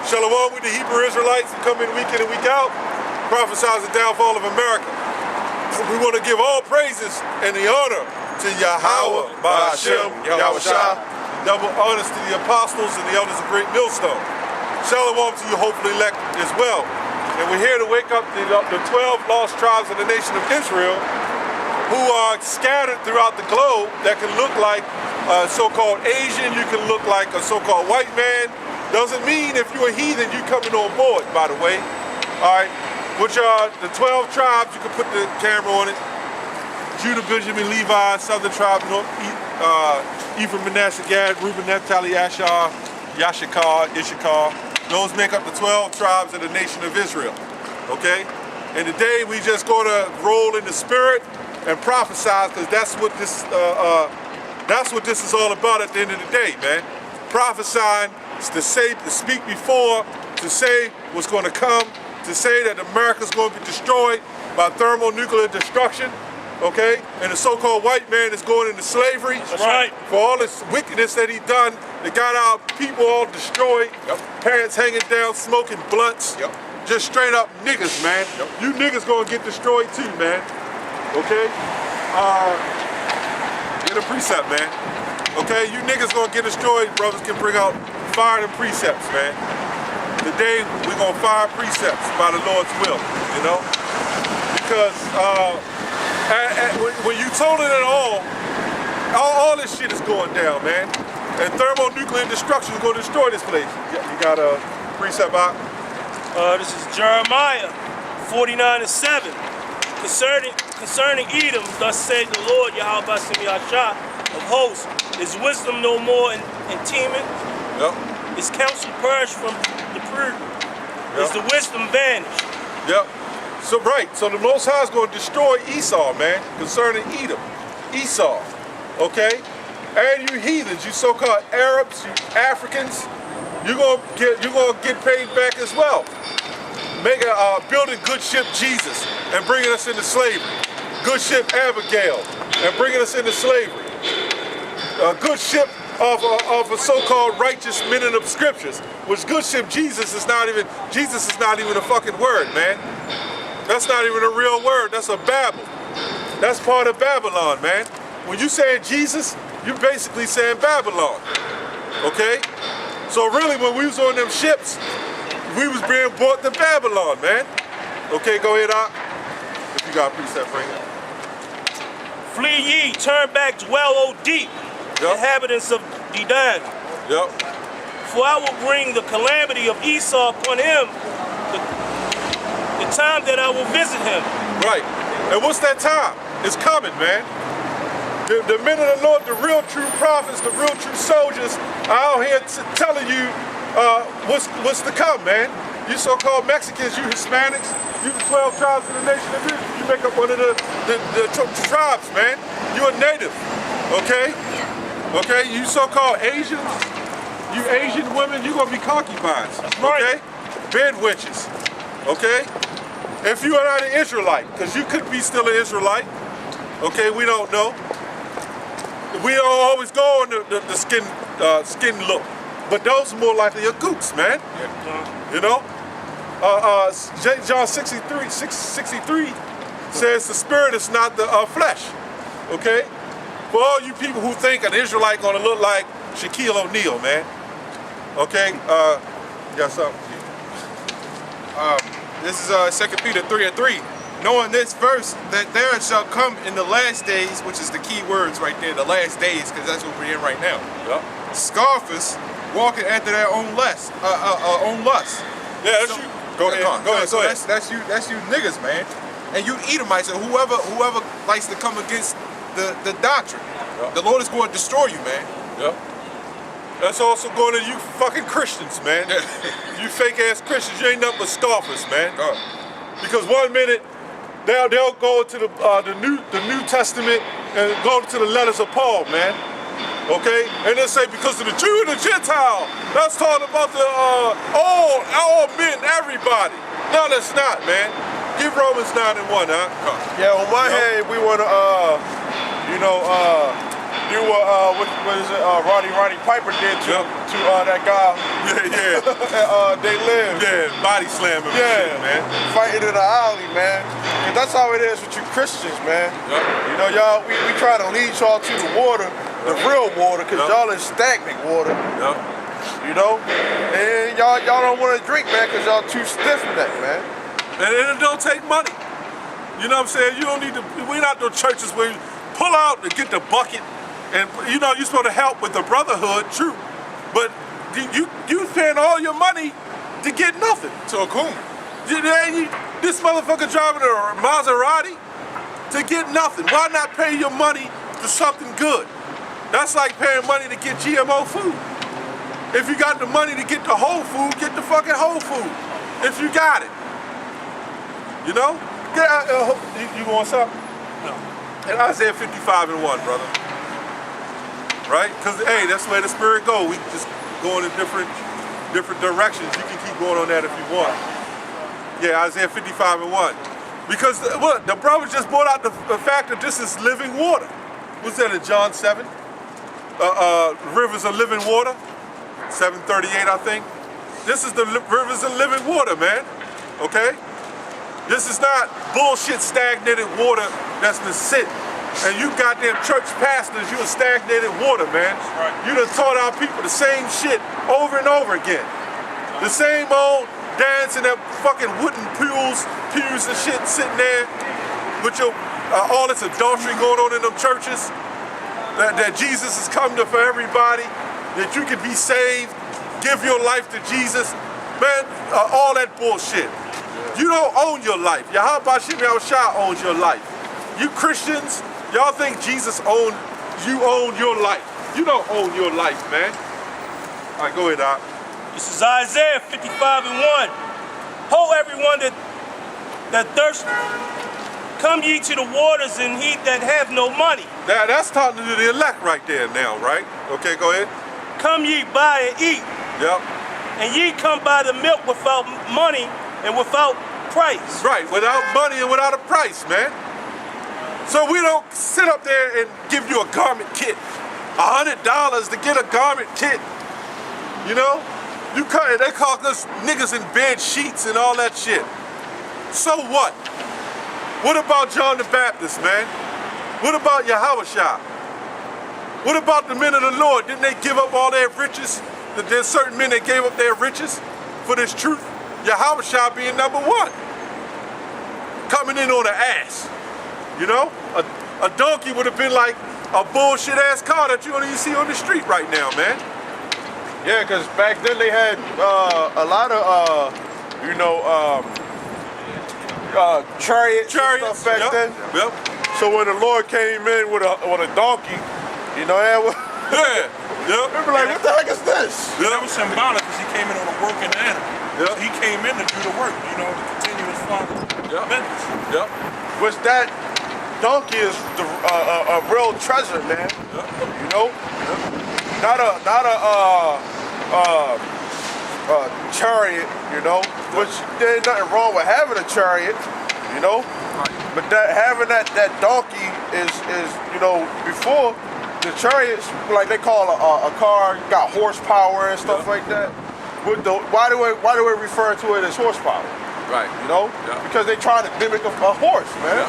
Shalom with the Hebrew Israelites who come in week in and week out, prophesies the downfall of America. We want to give all praises and the honor to Yahweh, Ba'ashem, Yahweh Shah, double honors to the apostles and the elders of Great Millstone. Shalom to you, hopefully elect as well. And we're here to wake up the 12 lost tribes of the nation of Israel who are scattered throughout the globe that can look like a so-called Asian, you can look like a so-called white man. Doesn't mean if you're a heathen, you're coming on board, by the way. All right, which are the 12 tribes, you can put the camera on it. Judah, Benjamin, Levi, Southern tribes, Ephraim, Manasseh, Gad, Reuben, Naphtali, Asher, Yashakar, Issachar. Those make up the 12 tribes of the nation of Israel, okay? And today we just going to roll in the spirit and prophesy, because that's what this is all about at the end of the day, man. Prophesying, to say, to speak before, to say what's going to come, to say that America's going to be destroyed by thermonuclear destruction, okay? And the so-called white man is going into slavery. That's right. For all this wickedness that he done, that got our people all destroyed, parents hanging down, smoking blunts, just straight up niggas, man. You niggas gonna get destroyed too, man, okay? Get a precept, man. Okay, you niggas gonna get destroyed, brothers can bring out fire and precepts, man. Today, we're gonna fire precepts by the Lord's will, you know? Because when you total it all this shit is going down, man. And thermonuclear destruction is gonna destroy this place. You got a precept out? This is Jeremiah 49:7. Concerning Edom, thus said the Lord Yahweh Ba'ashem Yahshua of hosts, is wisdom no more in Teman? Yep. Is counsel purged from the prudent? Is the wisdom vanished? Yep. So the Most High is going to destroy Esau, man, concerning Edom. Esau, okay? And you heathens, you so-called Arabs, you Africans, you're gonna get paid back as well. Building good ship Jesus and bringing us into slavery. Good ship Abigail and bringing us into slavery. A good ship of a so-called righteous men of scriptures, which good ship Jesus is not even a fucking word, man. That's not even a real word. That's a Babel. That's part of Babylon, man. When you say Jesus, you're basically saying Babylon, okay? So really, when we was on them ships, we was being brought to Babylon, man. Okay, go ahead, Doc. If you got a precept, bring it. Flee ye, turn back, dwell, O deep, inhabitants of Dedan. Yep. For I will bring the calamity of Esau upon him, the time that I will visit him. Right. And what's that time? It's coming, man. The men of the Lord, the real true prophets, the real true soldiers are out here telling you what's to come, man. You so-called Mexicans, you Hispanics, you the 12 tribes of the nation of Israel, you make up one of the tribes, man. You're a native, okay? Okay, you so-called Asians, you Asian women, you're gonna be concubines, okay? Bed witches, okay? If you are not an Israelite, because you could be still an Israelite, okay, we don't know. We don't always go on the skin look, but those are more likely a gooks, man. You know? John 63 says the spirit is not the flesh, okay? For all you people who think an Israelite gonna look like Shaquille O'Neal, man, okay? You got something? This is 2 Peter 3:3. Knowing this verse, that there shall come in the last days, which is the key words right there, the last days, because that's what we're in right now. Yep. Scoffers walking after their own lust. Yeah, that's you. Go ahead. So that's you niggas, man. And you Edomites, and whoever likes to come against the doctrine. Yep. The Lord is going to destroy you, man. Yep. That's also going to you fucking Christians, man. You fake ass Christians, you ain't nothing but scoffers, man. Because one minute they'll go to the New Testament and go to the letters of Paul, man. Okay? And they'll say because of the Jew and the Gentile. That's talking about the all men, everybody. No, that's not, man. Give Romans 9:1, huh? Yeah, on my hand, we want to, do what is it? Roddy Piper did to that guy. Yeah. They Live. Yeah, body slamming and shit, man. Fighting in the alley, man. And that's how it is with you Christians, man. Yep. You know, y'all, we try to lead y'all to the water, the real water, because y'all in stagnant water. Yep. You know? And y'all don't want to drink, man, because y'all too stiff-necked, man. And it don't take money. You know what I'm saying? You don't need to, we're not no churches where you pull out and get the bucket and, you know, you're supposed to help with the brotherhood, true. But you spend all your money to get nothing. To a coon. This motherfucker driving a Maserati to get nothing. Why not pay your money to something good? That's like paying money to get GMO food. If you got the money to get the whole food, get the fucking whole food. If you got it. You know? You want something? No. And Isaiah 55:1, brother. Right? Because, hey, that's where the spirit go. We just going in different directions. You can keep going on that if you want. Yeah, Isaiah 55:1. Because what? The brother just brought out the fact that this is living water. What's that in John 7? Rivers of living water. 7:38, I think. This is the rivers of living water, man. Okay? This is not bullshit stagnated water that's been sitting. And you goddamn church pastors, you a stagnated water, man. Right. You done taught our people the same shit over and over again. The same old dance in that fucking wooden pews and shit sitting there with your all this adultery going on in them churches. That Jesus is coming for everybody, that you can be saved, give your life to Jesus. Man, all that bullshit. You don't own your life. Yahweh Bashim Yahushua owns your life. You Christians, y'all think Jesus own your life. You don't own your life, man. All right, go ahead, Doc. This is Isaiah 55:1. Ho, everyone that thirst, come ye to the waters, and he that have no money. Now, that's talking to the elect right there now, right? Okay, go ahead. Come ye buy and eat, Yep. and ye come buy the milk without money and without price. Right, without money and without a price, man. So we don't sit up there and give you a garment kit. $100 to get a garment kit. You know? They call us niggas in bed sheets and all that shit. So what? What about John the Baptist, man? What about Yahushua? What about the men of the Lord? Didn't they give up all their riches? There's certain men that gave up their riches for this truth. Yahushua being number one. Coming in on an ass. You know? A donkey would have been like a bullshit ass car that you don't even see on the street right now, man. Yeah, because back then they had a lot of, chariots and stuff back then. Yep. So when the Lord came in with a donkey, you know, Yeah. Yep. they were like, what the heck is this? That was symbolic because he came in on a working animal. Yep. So he came in to do the work, you know, to continue his father's business. Yep. Which that donkey is a real treasure, man. Yep. You know, not a chariot. You know, which there ain't nothing wrong with having a chariot. You know, but having that donkey is you know, before the chariots, like they call a car, got horsepower and stuff like that. With why do we refer to it as horsepower? Right. You know, because they try to mimic a horse, man.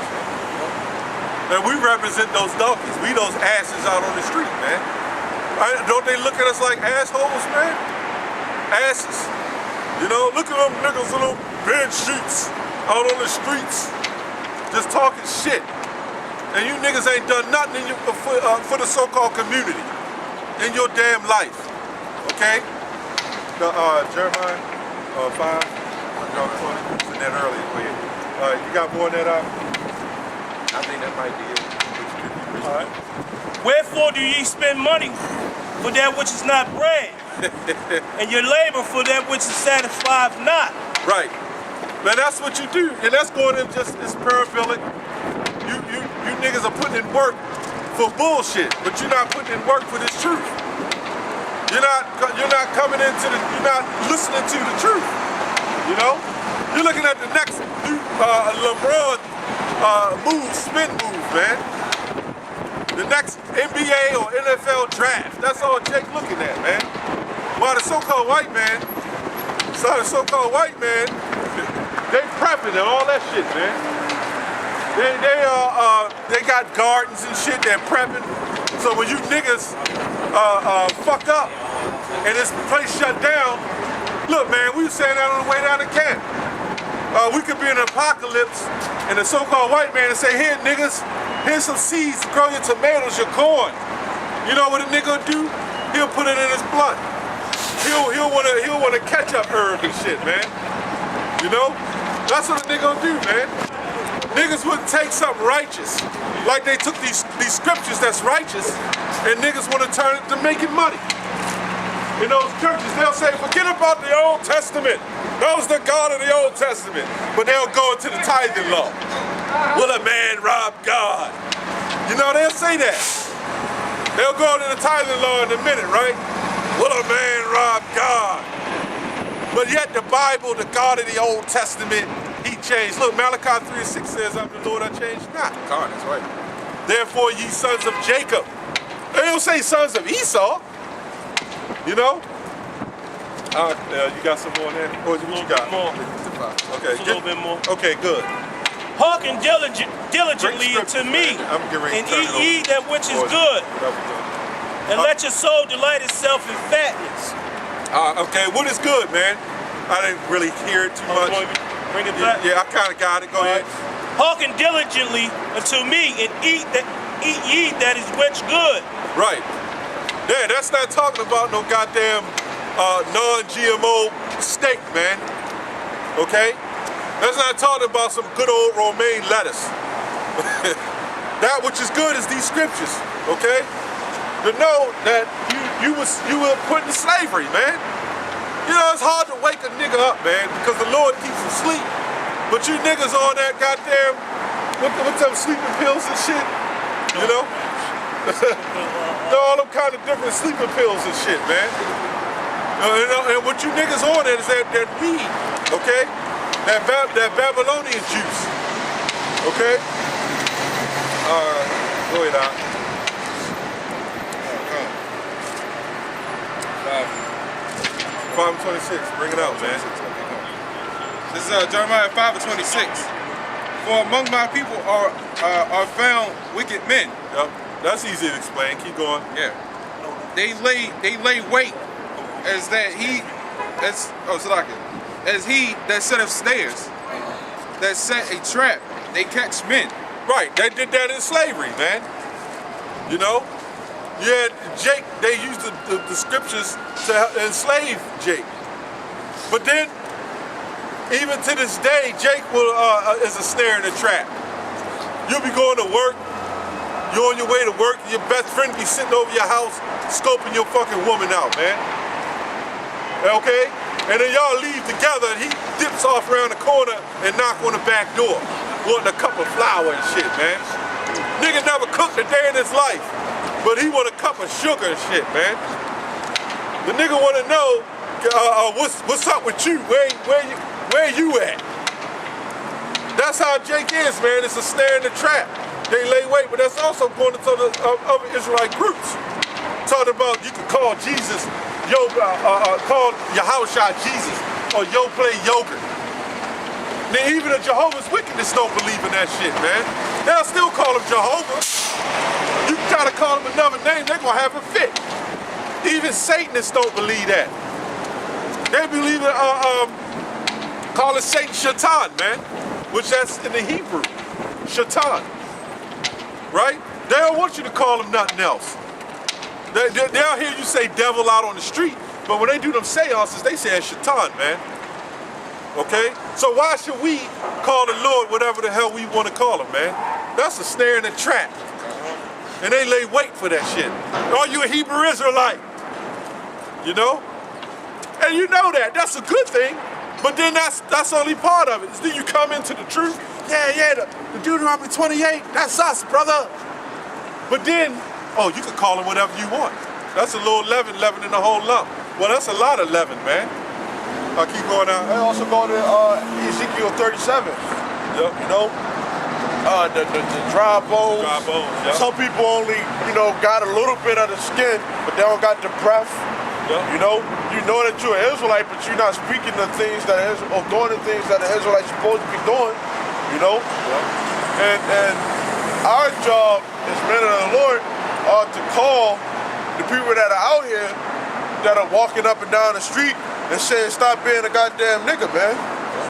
And we represent those donkeys. We those asses out on the street, man. Don't they look at us like assholes, man? Asses. You know, look at them niggas in them bed sheets out on the streets, just talking shit. And you niggas ain't done nothing for the so-called community in your damn life. Okay? Jeremiah 5, John 20, in that earlier. Go ahead. All right, you got more than that out? I think that might be it. All right. Wherefore do ye spend money for that which is not bread, and your labor for that which is satisfied not? Right. Man, that's what you do. And that's going in just, it's paraphilic. You niggas are putting in work for bullshit, but you're not putting in work for this truth. You're not coming into you're not listening to the truth. You know? You're looking at the next LeBron spin move, man. the next NBA or NFL draft. That's all Jake looking at, man. While the so-called white man, they prepping and all that shit, man. They got gardens and shit. They're prepping. So when you niggas fuck up and this place shut down, look, man, we was saying that on the way down to camp. We could be in an apocalypse and the so-called white man and say, here, niggas, here's some seeds to grow your tomatoes, your corn. You know what a nigga will do? He'll put it in his blunt. He'll wanna catch up herb and shit, man. You know? That's what a nigga will do, man. Niggas wouldn't take something righteous, like they took these scriptures that's righteous, and niggas wanna turn it to making money. In those churches, they'll say, forget about the Old Testament. That was the God of the Old Testament. But they'll go into the tithing law. Will a man rob God? You know, they'll say that. They'll go into the tithing law in a minute, right? Will a man rob God? But yet the Bible, the God of the Old Testament, he changed. Look, Malachi 3:6 says, I'm the Lord, I change not. God, that's right. Therefore, ye sons of Jacob. They don't say sons of Esau. You know? You got some more in there? Or what you got? More. Okay. Just a little bit more. Okay, good. Hearken diligently unto me, I'm getting ready and to turn eat it ye that which is good, and let your soul delight itself in fatness. Okay, what is good, man? I didn't really hear it too much. Bring it back. Yeah, I kind of got it. Go ahead. Hearken diligently unto me, and eat ye that is which good. Right. Yeah, that's not talking about no goddamn non-GMO steak, man. Okay? That's not talking about some good old romaine lettuce. That which is good is these scriptures, okay? To know that you were put in slavery, man. You know, it's hard to wake a nigga up, man, because the Lord keeps him asleep. But you niggas on that goddamn, what's them sleeping pills and shit, you know? All them kind of different sleeping pills and shit, man. And what you niggas on is that weed, okay? That Babylonian juice, okay? Go ahead, Doc. 5:26, bring it out, man. This is Jeremiah 5:26. For among my people are found wicked men. Yep, that's easy to explain. Keep going. Yeah. They lay wait as he that setteth snares, that set a trap, they catch men. Right, they did that in slavery, man. You know? Yeah, Jake, they used the scriptures to enslave Jake. But then, even to this day, Jake is a snare in a trap. You'll be going to work, you're on your way to work, your best friend be sitting over your house, scoping your fucking woman out, man. Okay? And then y'all leave together and he dips off around the corner and knock on the back door, wanting a cup of flour and shit, man. Nigga never cooked a day in his life, but he want a cup of sugar and shit, man. The nigga want to know what's up with you? Where you at? That's how Jake is, man. It's a snare in the trap. They lay wait, but that's also going to the other Israelite groups. Talking about you could call Jesus, call Yahushua Jesus, or yo play yogurt. Now even the Jehovah's Witnesses don't believe in that shit, man. They'll still call him Jehovah. You try to call him another name, they're gonna have a fit. Even Satanists don't believe that. They believe in call it Satan Shaitan, man, which that's in the Hebrew, Shaitan, right? They don't want you to call him nothing else. They'll hear you say devil out on the street, but when they do them seances, they say it's Shaitan, man. Okay? So why should we call the Lord whatever the hell we want to call him, man? That's a snare and a trap. And they lay wait for that shit. Are you a Hebrew Israelite? You know? And you know that. That's a good thing. But then that's only part of it. Is then you come into the truth. Yeah, the Deuteronomy 28, that's us, brother. But then, oh, you can call him whatever you want. That's a little leaven in the whole lump. Well, that's a lot of leaven, man. I'll keep going out. They also go to Ezekiel 37. Yep. You know, the dry bones. Dry bones, yeah. Some people only, got a little bit of the skin, but they don't got the breath. Yeah. You know that you're an Israelite, but you're not speaking the things that or doing the things that an Israelite's supposed to be doing. And our job as men of the Lord are to call the people that are out here that are walking up and down the street and saying, stop being a goddamn nigga, man.